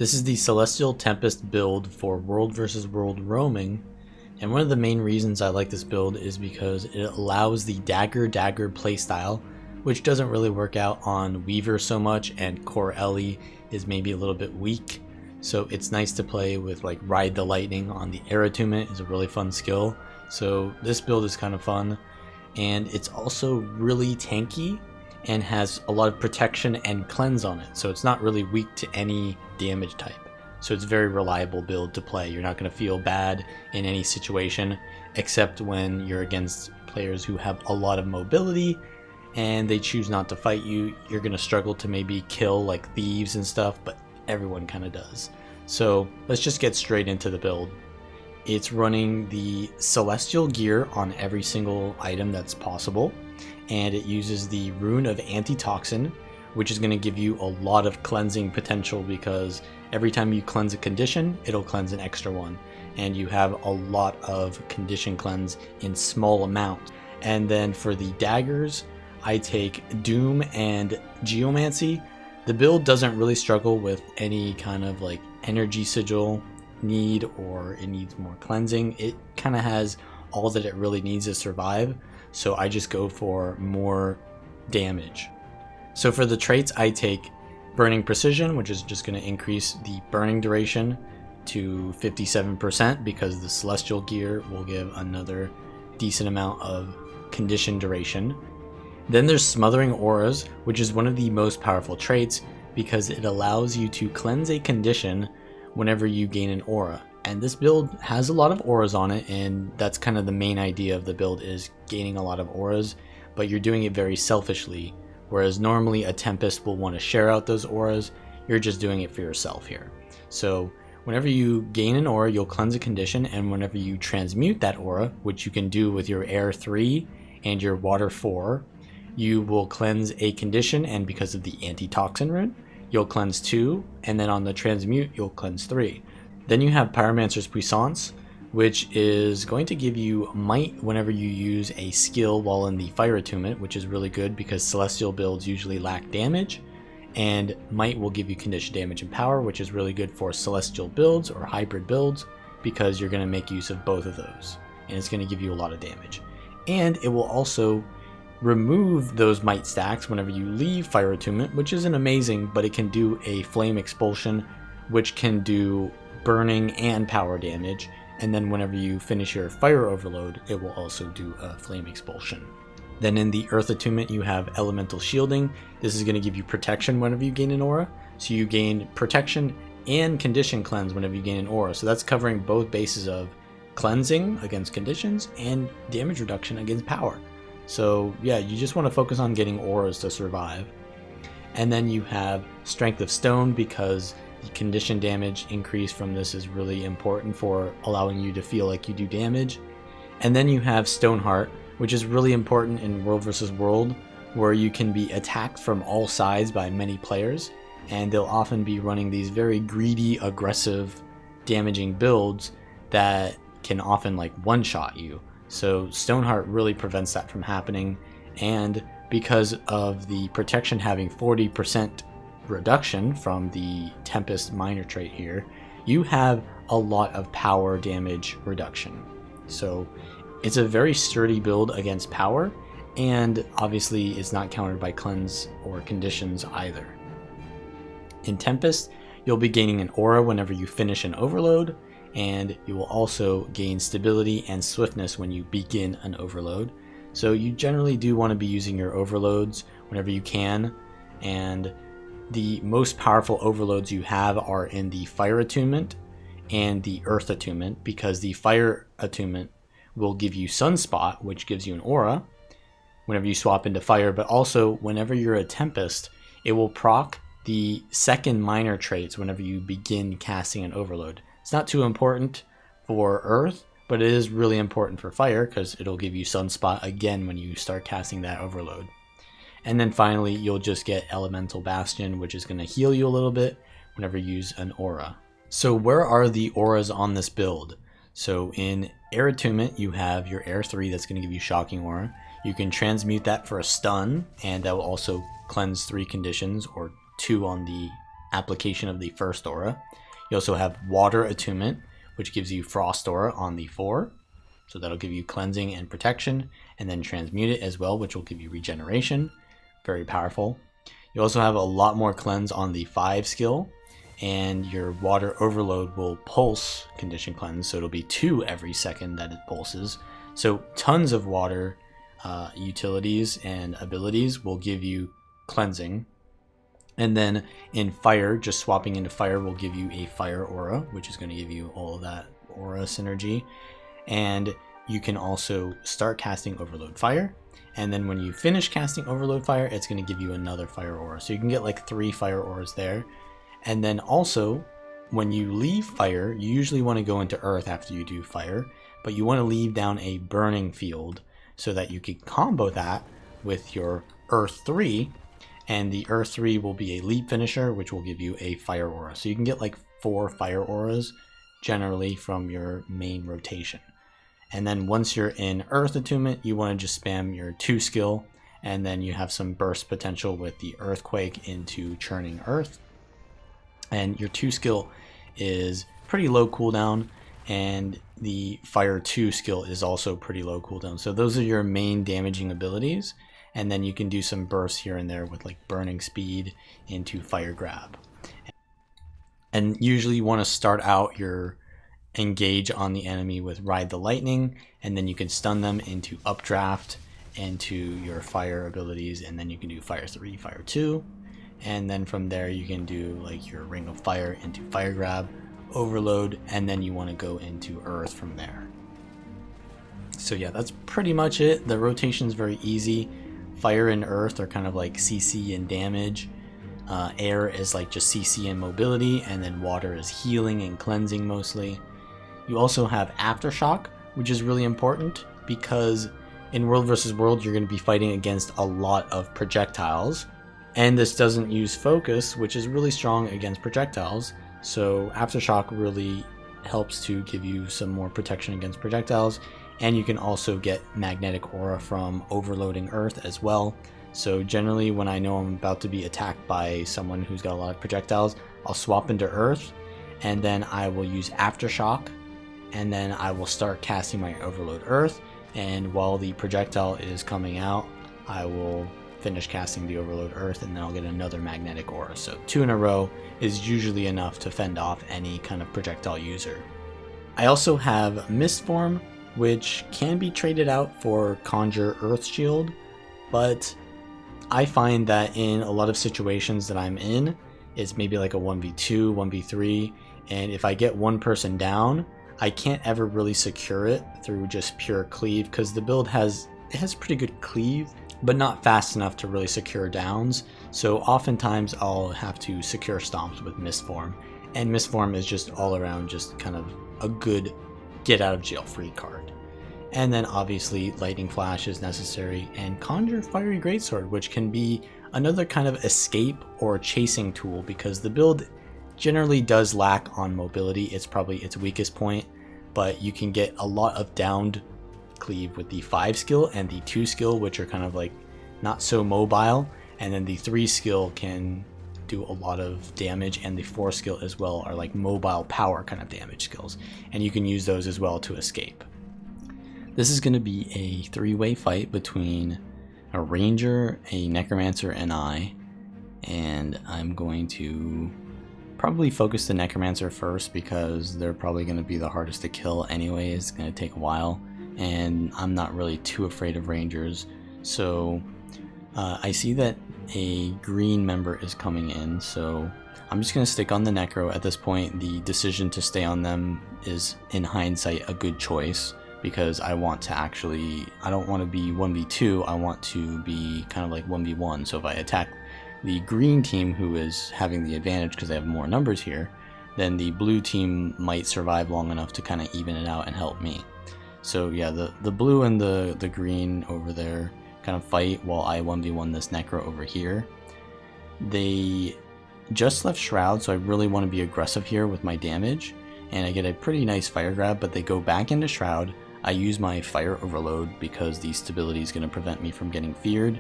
This is the Celestial Tempest build for World vs. World roaming, and one of the main reasons I like this build is because it allows the Dagger playstyle, which doesn't really work out on Weaver so much, and Core Ellie is maybe a little bit weak. So it's nice to play with like Ride the Lightning on the Air Attunement is a really fun skill. So this build is kind of fun, and it's also really tanky and has a lot of protection and cleanse on it. So it's not really weak to any damage type. So it's a very reliable build to play. You're not going to feel bad in any situation, except when you're against players who have a lot of mobility and they choose not to fight you. You're going to struggle to maybe kill like thieves and stuff, but everyone kind of does. So let's just get straight into the build. It's running the Celestial gear on every single item that's possible, and it uses the Rune of Antitoxin, which is going to give you a lot of cleansing potential because every time you cleanse a condition, it'll cleanse an extra one, and you have a lot of condition cleanse in small amount. And then for the daggers, I take Doom and Geomancy. The build doesn't really struggle with any kind of like energy sigil need, or it needs more cleansing. It kind of has all that it really needs to survive, so I just go for more damage. So for the traits, I take Burning Precision, which is just going to increase the burning duration to 57% because the Celestial gear will give another decent amount of condition duration. Then there's Smothering Auras, which is one of the most powerful traits because it allows you to cleanse a condition whenever you gain an aura. And this build has a lot of auras on it, and that's kind of the main idea of the build, is gaining a lot of auras, but you're doing it very selfishly. Whereas normally a Tempest will want to share out those auras, you're just doing it for yourself here. So whenever you gain an aura, you'll cleanse a condition, and whenever you transmute that aura, which you can do with your Air 3 and your Water 4, you will cleanse a condition, and because of the Antitoxin rune, you'll cleanse 2, and then on the transmute, you'll cleanse 3. Then you have Pyromancer's Puissance, which is going to give you Might whenever you use a skill while in the Fire Attunement, which is really good because Celestial builds usually lack damage, and Might will give you condition damage and power, which is really good for Celestial builds or hybrid builds because you're going to make use of both of those, and it's going to give you a lot of damage. And it will also remove those Might stacks whenever you leave Fire Attunement, which isn't amazing, but it can do a Flame Expulsion, which can do burning and power damage. And then whenever you finish your Fire Overload, it will also do a Flame Expulsion. Then in the Earth Attunement, you have Elemental Shielding. This is going to give you protection whenever you gain an aura. So you gain protection and condition cleanse whenever you gain an aura. So that's covering both bases of cleansing against conditions and damage reduction against power. So yeah, you just want to focus on getting auras to survive. And then you have Strength of Stone because the condition damage increase from this is really important for allowing you to feel like you do damage. And then you have Stoneheart, which is really important in World vs. World, where you can be attacked from all sides by many players, and they'll often be running these very greedy, aggressive, damaging builds that can often like one-shot you. So Stoneheart really prevents that from happening, and because of the protection having 40% reduction from the Tempest minor trait here, you have a lot of power damage reduction. So it's a very sturdy build against power, and obviously it's not countered by cleanse or conditions either. In Tempest, you'll be gaining an aura whenever you finish an overload, and you will also gain stability and swiftness when you begin an overload. So you generally do want to be using your overloads whenever you can, and the most powerful overloads you have are in the Fire Attunement and the Earth Attunement, because the Fire Attunement will give you Sunspot, which gives you an aura whenever you swap into fire, but also whenever you're a Tempest, it will proc the second minor traits whenever you begin casting an overload. It's not too important for Earth, but it is really important for Fire because it'll give you Sunspot again when you start casting that overload. And then finally, you'll just get Elemental Bastion, which is going to heal you a little bit whenever you use an aura. So where are the auras on this build? So in Air Attunement, you have your Air 3 that's going to give you Shocking Aura. You can transmute that for a stun, and that will also cleanse 3 conditions, or 2 on the application of the first aura. You also have Water Attunement, which gives you Frost Aura on the 4. So that'll give you cleansing and protection, and then Transmute It as well, which will give you regeneration. Very powerful. You also have a lot more cleanse on the 5 skill, and your Water Overload will pulse Condition Cleanse, so it'll be 2 every second that it pulses. So tons of water utilities and abilities will give you cleansing. And then in Fire, just swapping into Fire will give you a Fire Aura, which is going to give you all of that aura synergy. And you can also start casting Overload Fire, and then when you finish casting Overload Fire, it's going to give you another Fire Aura. So you can get like 3 Fire Auras there. And then also, when you leave Fire, you usually want to go into Earth after you do Fire, but you want to leave down a Burning Field so that you can combo that with your Earth 3, and the Earth 3 will be a Leap Finisher, which will give you a Fire Aura. So you can get like 4 Fire Auras generally from your main rotation. And then once you're in Earth Attunement, you want to just spam your 2 skill, and then you have some burst potential with the Earthquake into Churning Earth. And your 2 skill is pretty low cooldown, and the Fire 2 skill is also pretty low cooldown. So those are your main damaging abilities, and then you can do some bursts here and there with like Burning Speed into Fire Grab. And usually you want to start out your engage on the enemy with Ride the Lightning, and then you can stun them into Updraft, into your Fire abilities, and then you can do Fire 3, Fire 2. And then from there you can do like your Ring of Fire into Fire Grab, Overload, and then you want to go into Earth from there. So yeah, that's pretty much it. The rotation is very easy. Fire and Earth are kind of like CC and damage. Air is like just CC and mobility, and then water is healing and cleansing mostly. You also have Aftershock, which is really important because in World vs. World you're going to be fighting against a lot of projectiles, and this doesn't use focus, which is really strong against projectiles. So Aftershock really helps to give you some more protection against projectiles, and you can also get Magnetic Aura from overloading Earth as well. So generally when I know I'm about to be attacked by someone who's got a lot of projectiles, I'll swap into Earth, and then I will use Aftershock, and then I will start casting my Overload Earth, and while the projectile is coming out, I will finish casting the Overload Earth, and then I'll get another Magnetic Aura. So 2 in a row is usually enough to fend off any kind of projectile user. I also have Mist Form, which can be traded out for Conjure Earth Shield, but I find that in a lot of situations that I'm in, it's maybe like a 1v2, 1v3, and if I get one person down, I can't ever really secure it through just pure cleave, because the build has pretty good cleave, but not fast enough to really secure downs. So oftentimes I'll have to secure stomps with Mist Form, and Mist Form is just all around just kind of a good get out of jail free card. And then obviously Lightning Flash is necessary, and Conjure Fiery Greatsword, which can be another kind of escape or chasing tool, because the build generally does lack on mobility. It's probably its weakest point, but you can get a lot of downed cleave with the 5 skill and the 2 skill, which are kind of like not so mobile, and then the 3 skill can do a lot of damage, and the 4 skill as well are like mobile power kind of damage skills, and you can use those as well to escape. This is going to be a 3-way fight between a ranger, a necromancer, and I, and I'm going to probably focus the necromancer first because they're probably going to be the hardest to kill anyway. It's going to take a while, and I'm not really too afraid of rangers. So I see that a green member is coming in, so I'm just going to stick on the necro. At this point, the decision to stay on them is in hindsight a good choice, because I want to actually, I don't want to be 1v2, I want to be kind of like 1v1. So if I attack the green team, who is having the advantage because they have more numbers here, then the blue team might survive long enough to kind of even it out and help me. So yeah, the blue and the green over there kind of fight while I 1v1 this necro over here. They just left Shroud, so I really want to be aggressive here with my damage, and I get a pretty nice fire grab, but they go back into Shroud. I use my Fire Overload because the stability is going to prevent me from getting feared.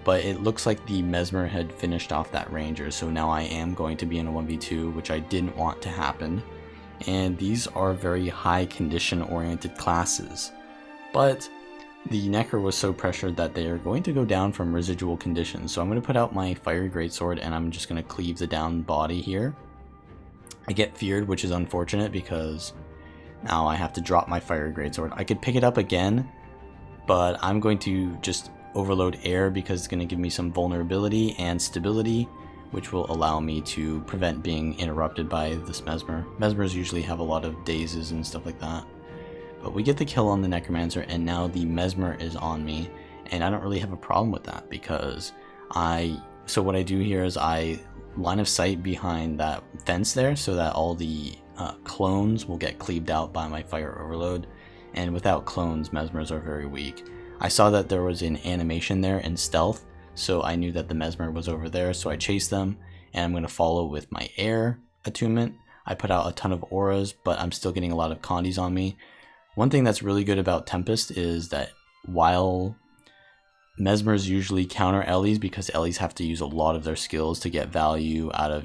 but it looks like the Mesmer had finished off that Ranger, so now I am going to be in a 1v2, which I didn't want to happen. And these are very high condition oriented classes, but the Necro was so pressured that they are going to go down from residual conditions. So I'm going to put out my Fiery Greatsword and I'm just going to cleave the down body here. I get feared, which is unfortunate because now I have to drop my Fiery Greatsword. I could pick it up again, but I'm going to just overload air because it's going to give me some vulnerability and stability, which will allow me to prevent being interrupted by this Mesmer. Mesmers usually have a lot of dazes and stuff like that. But we get the kill on the Necromancer, and now the Mesmer is on me, and I don't really have a problem with that because so what I do here is I line of sight behind that fence there so that all the clones will get cleaved out by my Fire Overload, and without clones, Mesmers are very weak. I saw that there was an animation there in stealth, so I knew that the Mesmer was over there, so I chased them, and I'm going to follow with my air attunement. I put out a ton of auras, but I'm still getting a lot of condies on me. One thing that's really good about Tempest is that while Mesmers usually counter Ellies because Ellies have to use a lot of their skills to get value out of,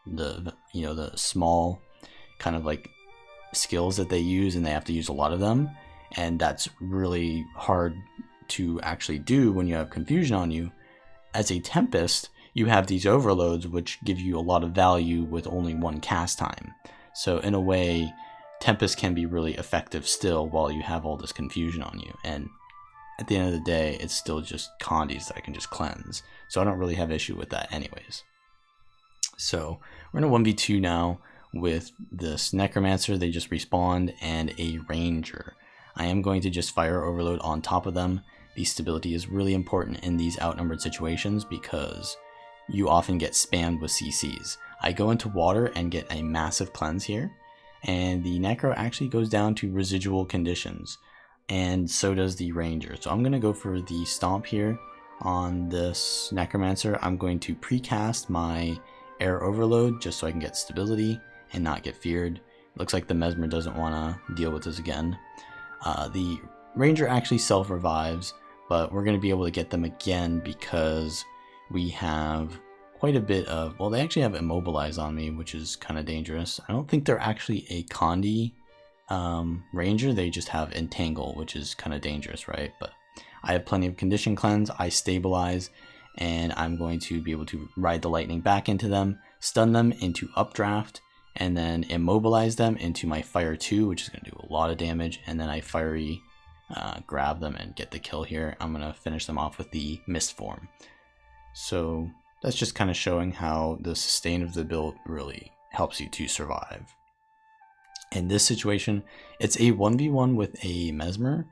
the small kind of like skills that they use, and they have to use a lot of them, and that's really hard to actually do when you have confusion on you. As a Tempest, you have these overloads which give you a lot of value with only one cast time. So in a way, Tempest can be really effective still while you have all this confusion on you, and at the end of the day it's still just condies that I can just cleanse, so I don't really have issue with that anyways. So we're in a 1v2 now with this Necromancer. They just respawned, and a Ranger. I am going to just Fire Overload on top of them. The stability is really important in these outnumbered situations because you often get spammed with CCs. I go into water and get a massive cleanse here, and the Necro actually goes down to residual conditions, and so does the Ranger. So I'm going to go for the Stomp here on this Necromancer. I'm going to precast my Air Overload just so I can get stability and not get feared. Looks like the Mesmer doesn't want to deal with this again. The Ranger actually self-revives, but we're going to be able to get them again because we have quite a bit of, well, they actually have Immobilize on me, which is kind of dangerous. I don't think they're actually a Condi Ranger, they just have Entangle, which is kind of dangerous, right? But I have plenty of Condition Cleanse, I Stabilize, and I'm going to be able to ride the lightning back into them, stun them into Updraft, and then immobilize them into my Fire 2, which is going to do a lot of damage, and then I Fiery grab them and get the kill here. I'm going to finish them off with the Mist form. So that's just kind of showing how the sustain of the build really helps you to survive. In this situation, it's a 1v1 with a Mesmer.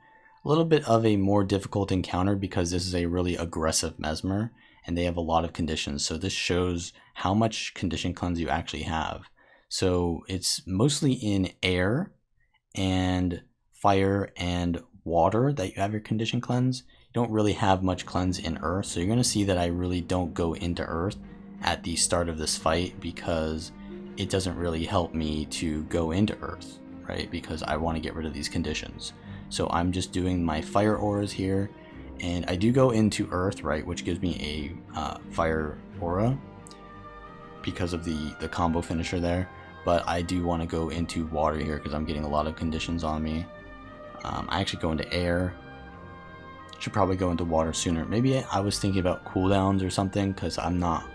A little bit of a more difficult encounter because this is a really aggressive Mesmer and they have a lot of conditions. So this shows how much condition cleanse you actually have. So it's mostly in air and fire and water that you have your condition cleanse. You don't really have much cleanse in earth. So you're going to see that I really don't go into earth at the start of this fight because it doesn't really help me to go into earth, right? Because I want to get rid of these conditions. So I'm just doing my fire auras here, and I do go into earth, right, which gives me a fire aura because of the combo finisher there. But I do want to go into water here because I'm getting a lot of conditions on me. I actually go into air. Should probably go into water sooner. Maybe I was thinking about cooldowns or something because I'm not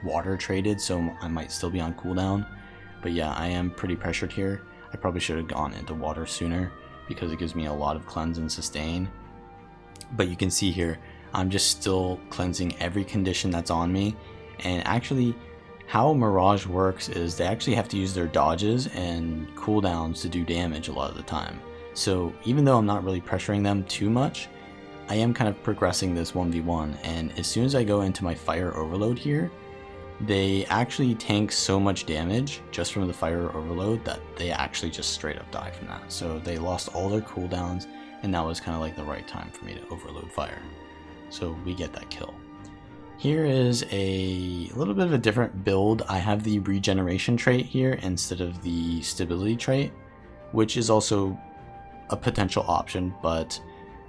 water traded, so I might still be on cooldown. But yeah, I am pretty pressured here. I probably should have gone into water sooner because it gives me a lot of cleanse and sustain. But you can see here, I'm just still cleansing every condition that's on me. And actually, how Mirage works is they actually have to use their dodges and cooldowns to do damage a lot of the time. So even though I'm not really pressuring them too much, I am kind of progressing this 1v1. And as soon as I go into my fire overload here, they actually tank so much damage just from the fire overload that they actually just straight up die from that. So they lost all their cooldowns, and that was kind of like the right time for me to overload fire. So we get that kill. Here is a little bit of a different build. I have the regeneration trait here instead of the stability trait, which is also a potential option, but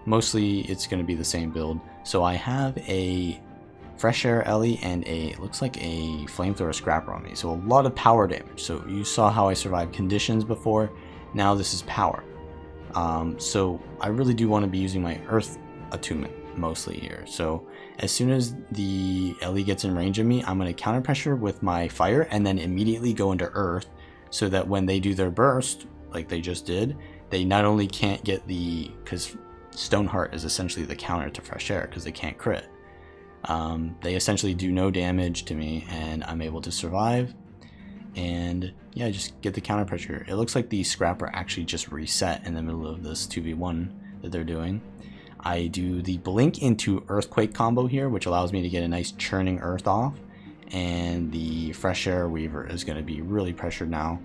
mostly it's going to be the same build. So I have a Fresh Air Ellie and looks like a Flamethrower Scrapper on me. So a lot of power damage. So you saw how I survived conditions before. Now this is power. So I really do want to be using my Earth attunement mostly here. So as soon as the Ellie gets in range of me, I'm going to counter pressure with my fire and then immediately go into Earth, so that when they do their burst, like they just did, they not only can't get because Stoneheart is essentially the counter to Fresh Air because they can't crit. They essentially do no damage to me and I'm able to survive. And yeah, just get the counter pressure. It looks like the Scrapper actually just reset in the middle of this 2v1 that they're doing. I do the Blink into Earthquake combo here, which allows me to get a nice churning Earth off. And the Fresh Air Weaver is going to be really pressured now.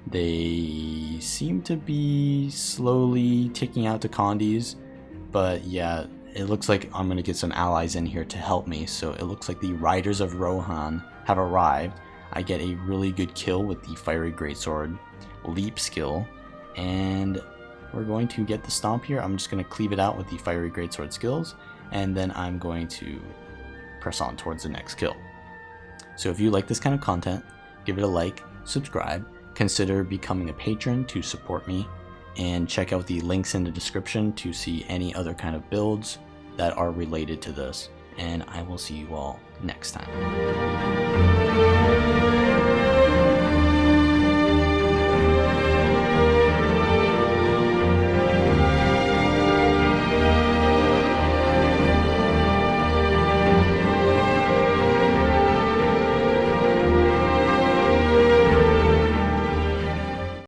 They seem to be slowly ticking out to Condis, but yeah, it looks like I'm going to get some allies in here to help me. So it looks like the Riders of Rohan have arrived. I get a really good kill with the Fiery Greatsword leap skill, and we're going to get the stomp here. I'm just going to cleave it out with the Fiery Greatsword skills, and then I'm going to press on towards the next kill. So if you like this kind of content, give it a like, subscribe, consider becoming a patron to support me, and check out the links in the description to see any other kind of builds that are related to this. And I will see you all next time.